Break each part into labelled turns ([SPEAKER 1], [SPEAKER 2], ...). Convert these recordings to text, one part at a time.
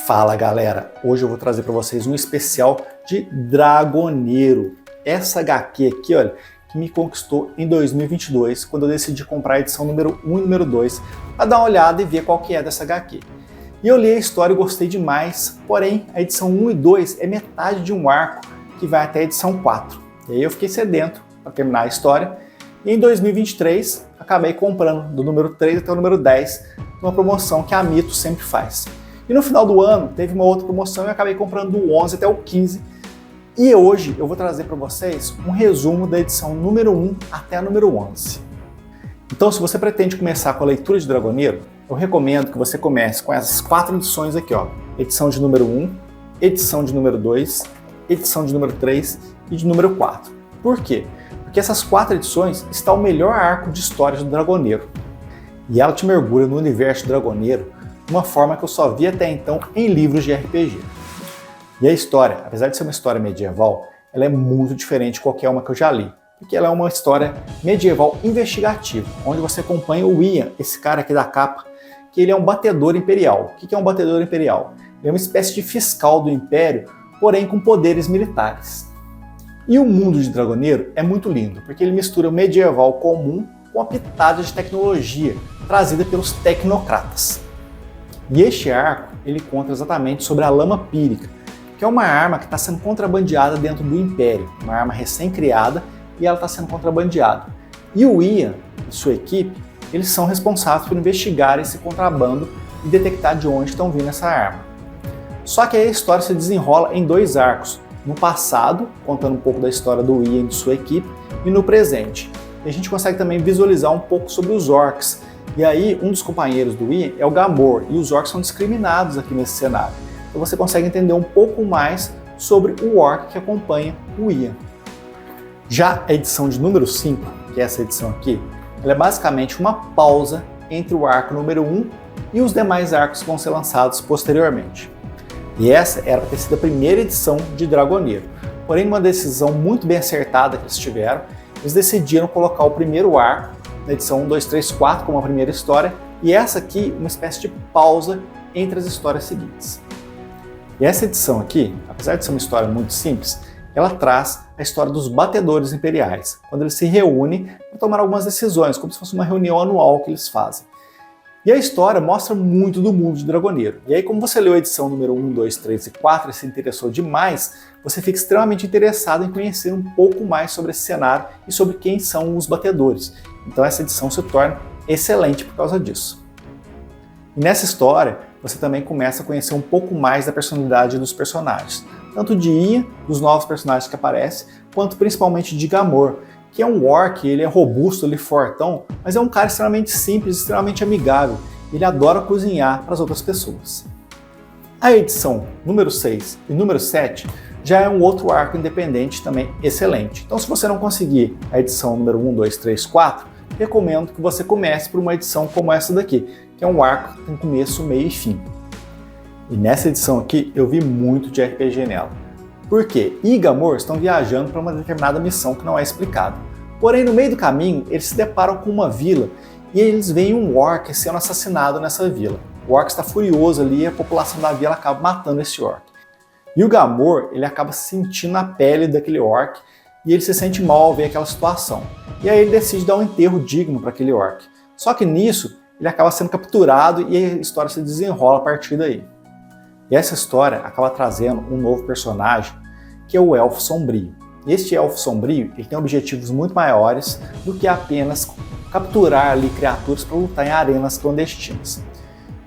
[SPEAKER 1] Fala galera, hoje eu vou trazer para vocês um especial de Dragoneiro. Essa HQ aqui, olha, que me conquistou em 2022, quando eu decidi comprar a edição número 1 e número 2, para dar uma olhada e ver qual que é dessa HQ. E eu li a história e gostei demais, porém a edição 1 e 2 é metade de um arco que vai até a edição 4. E aí eu fiquei sedento para terminar a história, e em 2023 acabei comprando do número 3 até o número 10, numa promoção que a Mito sempre faz. E no final do ano teve uma outra promoção e eu acabei comprando do 11 até o 15. E hoje eu vou trazer para vocês um resumo da edição número 1 até a número 11. Então, se você pretende começar com a leitura de Dragoneiro, eu recomendo que você comece com essas 4 edições aqui, ó. Edição de número 1, edição de número 2, edição de número 3 e de número 4. Por quê? Porque essas 4 edições está o melhor arco de histórias do Dragoneiro. E ela te mergulha no universo Dragoneiro de uma forma que eu só vi até então em livros de RPG. E a história, apesar de ser uma história medieval, ela é muito diferente de qualquer uma que eu já li, porque ela é uma história medieval investigativa, onde você acompanha o Ian, esse cara aqui da capa, que ele é um batedor imperial. O que é um batedor imperial? Ele é uma espécie de fiscal do Império, porém com poderes militares. E o mundo de Dragoneiro é muito lindo, porque ele mistura o medieval comum com a pitada de tecnologia trazida pelos tecnocratas. E este arco, ele conta exatamente sobre a lama pírica, que é uma arma que está sendo contrabandeada dentro do Império, uma arma recém-criada e ela está sendo contrabandeada. E o Ian e sua equipe, eles são responsáveis por investigar esse contrabando e detectar de onde estão vindo essa arma. Só que aí a história se desenrola em 2 arcos, no passado, contando um pouco da história do Ian e de sua equipe, e no presente. E a gente consegue também visualizar um pouco sobre os orcs. E aí, um dos companheiros do Ian é o Gamor, e os orcs são discriminados aqui nesse cenário. Então você consegue entender um pouco mais sobre o orc que acompanha o Ian. Já a edição de número 5, que é essa edição aqui, ela é basicamente uma pausa entre o arco número 1 e os demais arcos que vão ser lançados posteriormente. E essa era para ter sido a primeira edição de Dragoneiro. Porém, numa decisão muito bem acertada que eles tiveram, eles decidiram colocar o primeiro arco na edição 1, 2, 3, 4 como a primeira história, e essa aqui uma espécie de pausa entre as histórias seguintes. E essa edição aqui, apesar de ser uma história muito simples, ela traz a história dos batedores imperiais, quando eles se reúnem para tomar algumas decisões, como se fosse uma reunião anual que eles fazem. E a história mostra muito do mundo de Dragoneiro. E aí, como você leu a edição número 1, 2, 3 e 4 e se interessou demais, você fica extremamente interessado em conhecer um pouco mais sobre esse cenário e sobre quem são os batedores. Então essa edição se torna excelente por causa disso. E nessa história, você também começa a conhecer um pouco mais da personalidade dos personagens, tanto de Ian, dos novos personagens que aparecem, quanto principalmente de Gamor, que é um orc, ele é robusto, ele é fortão, mas é um cara extremamente simples, extremamente amigável. Ele adora cozinhar para as outras pessoas. A edição número 6 e número 7 já é um outro arco independente também excelente. Então se você não conseguir a edição número 1, 2, 3, 4, recomendo que você comece por uma edição como essa daqui, que é um arco que tem começo, meio e fim. E nessa edição aqui eu vi muito de RPG nela. Por quê? Ian e Gamor estão viajando para uma determinada missão que não é explicada. Porém, no meio do caminho, eles se deparam com uma vila e eles veem um orc sendo assassinado nessa vila. O orc está furioso ali e a população da vila acaba matando esse orc. E o Gamor, ele acaba sentindo a pele daquele orc e ele se sente mal ao ver aquela situação. E aí ele decide dar um enterro digno para aquele orc. Só que nisso, ele acaba sendo capturado e a história se desenrola a partir daí. E essa história acaba trazendo um novo personagem, que é o Elfo Sombrio. Este Elfo Sombrio, ele tem objetivos muito maiores do que apenas capturar ali criaturas para lutar em arenas clandestinas.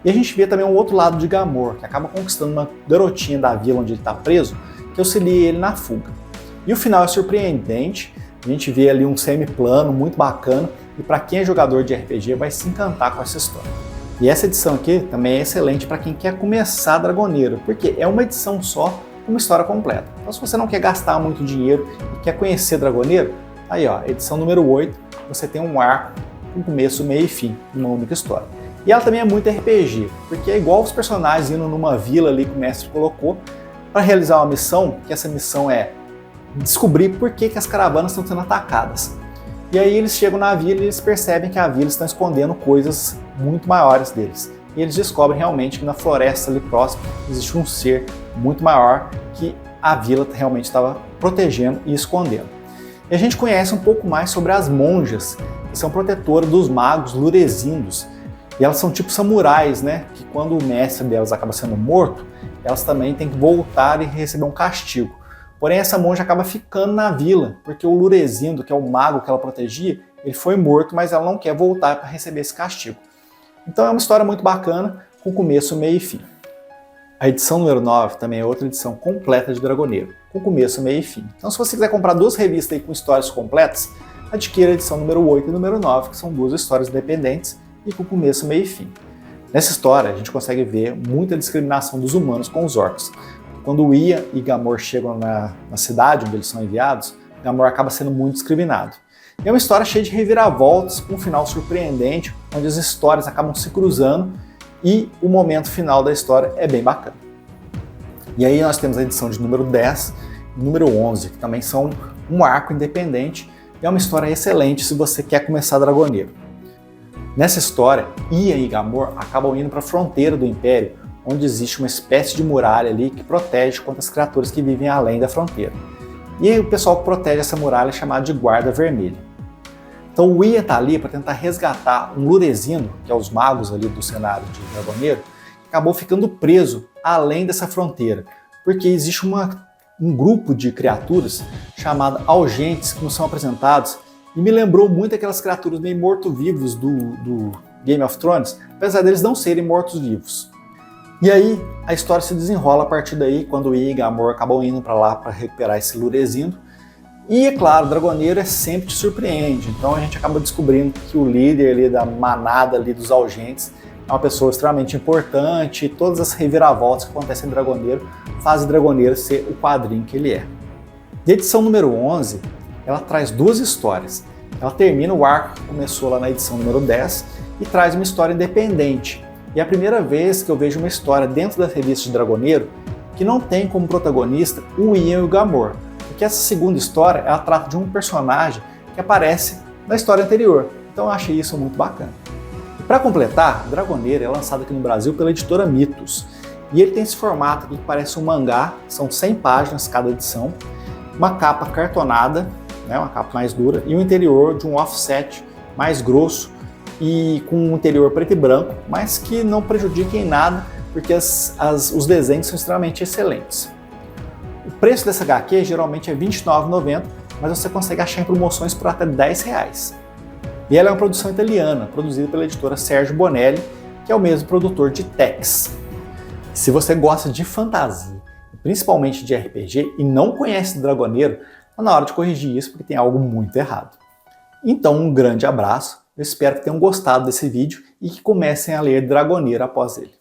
[SPEAKER 1] E a gente vê também um outro lado de Gamor, que acaba conquistando uma garotinha da vila onde ele está preso, que auxilia ele na fuga. E o final é surpreendente, a gente vê ali um semi-plano muito bacana, e para quem é jogador de RPG vai se encantar com essa história. E essa edição aqui também é excelente para quem quer começar Dragoneiro, porque é uma edição só, uma história completa. Então se você não quer gastar muito dinheiro e quer conhecer Dragoneiro, aí ó, edição número 8, você tem um arco com começo, meio e fim, uma única história. E ela também é muito RPG, porque é igual os personagens indo numa vila ali que o mestre colocou, para realizar uma missão, que essa missão é descobrir por que as caravanas estão sendo atacadas. E aí eles chegam na vila e eles percebem que a vila está escondendo coisas muito maiores deles. E e eles descobrem realmente que na floresta ali próxima existe um ser muito maior que a vila realmente estava protegendo e escondendo. E a gente conhece um pouco mais sobre as monjas, que são protetoras dos magos lurezindos. E elas são tipo samurais, né? Que quando o mestre delas acaba sendo morto, elas também têm que voltar e receber um castigo. Porém, essa monja acaba ficando na vila, porque o lurezindo, que é o mago que ela protegia, ele foi morto, mas ela não quer voltar para receber esse castigo. Então é uma história muito bacana, com começo, meio e fim. A edição número 9 também é outra edição completa de Dragoneiro, com começo, meio e fim. Então se você quiser comprar duas revistas aí com histórias completas, adquira a edição número 8 e número 9, que são duas histórias independentes e com começo, meio e fim. Nessa história a gente consegue ver muita discriminação dos humanos com os orcs. Quando o Ian e Gamor chegam na cidade onde eles são enviados, Gamor acaba sendo muito discriminado. E é uma história cheia de reviravoltas, com um final surpreendente, onde as histórias acabam se cruzando e o momento final da história é bem bacana. E aí nós temos a edição de número 10 e número 11, que também são um arco independente e é uma história excelente se você quer começar Dragoneiro. Nessa história, Ian e Gamor acabam indo para a fronteira do Império, onde existe uma espécie de muralha ali que protege contra as criaturas que vivem além da fronteira. E aí o pessoal que protege essa muralha é chamado de Guarda Vermelha. Então o Ian está ali para tentar resgatar um lurezindo, que é os magos ali do cenário de Dragoneiro, que acabou ficando preso além dessa fronteira, porque existe um grupo de criaturas chamado Algentes que nos são apresentados e me lembrou muito aquelas criaturas meio morto-vivos do Game of Thrones, apesar deles não serem mortos-vivos. E aí a história se desenrola a partir daí, quando o Ian e Gamor acabam indo para lá para recuperar esse lurezindo. E é claro, o Dragoneiro sempre te surpreende, então a gente acaba descobrindo que o líder ali da manada ali dos Algentes é uma pessoa extremamente importante e todas as reviravoltas que acontecem em Dragoneiro fazem Dragoneiro ser o quadrinho que ele é. E a edição número 11, ela traz duas histórias. Ela termina o arco que começou lá na edição número 10 e traz uma história independente. E é a primeira vez que eu vejo uma história dentro da revista de Dragoneiro que não tem como protagonista o Ian e o Gamor. Porque essa segunda história, ela trata de um personagem que aparece na história anterior. Então eu achei isso muito bacana. E para completar, Dragoneiro é lançado aqui no Brasil pela editora Mitos. E ele tem esse formato aqui que parece um mangá, são 100 páginas cada edição, uma capa cartonada, né, uma capa mais dura, e o interior de um offset mais grosso e com um interior preto e branco, mas que não prejudica em nada, porque os desenhos são extremamente excelentes. O preço dessa HQ geralmente é R$ 29,90, mas você consegue achar em promoções por até R$10. E ela é uma produção italiana, produzida pela editora Sergio Bonelli, que é o mesmo produtor de Tex. Se você gosta de fantasia, principalmente de RPG, e não conhece Dragoneiro, está na hora de corrigir isso porque tem algo muito errado. Então um grande abraço, eu espero que tenham gostado desse vídeo e que comecem a ler Dragoneiro após ele.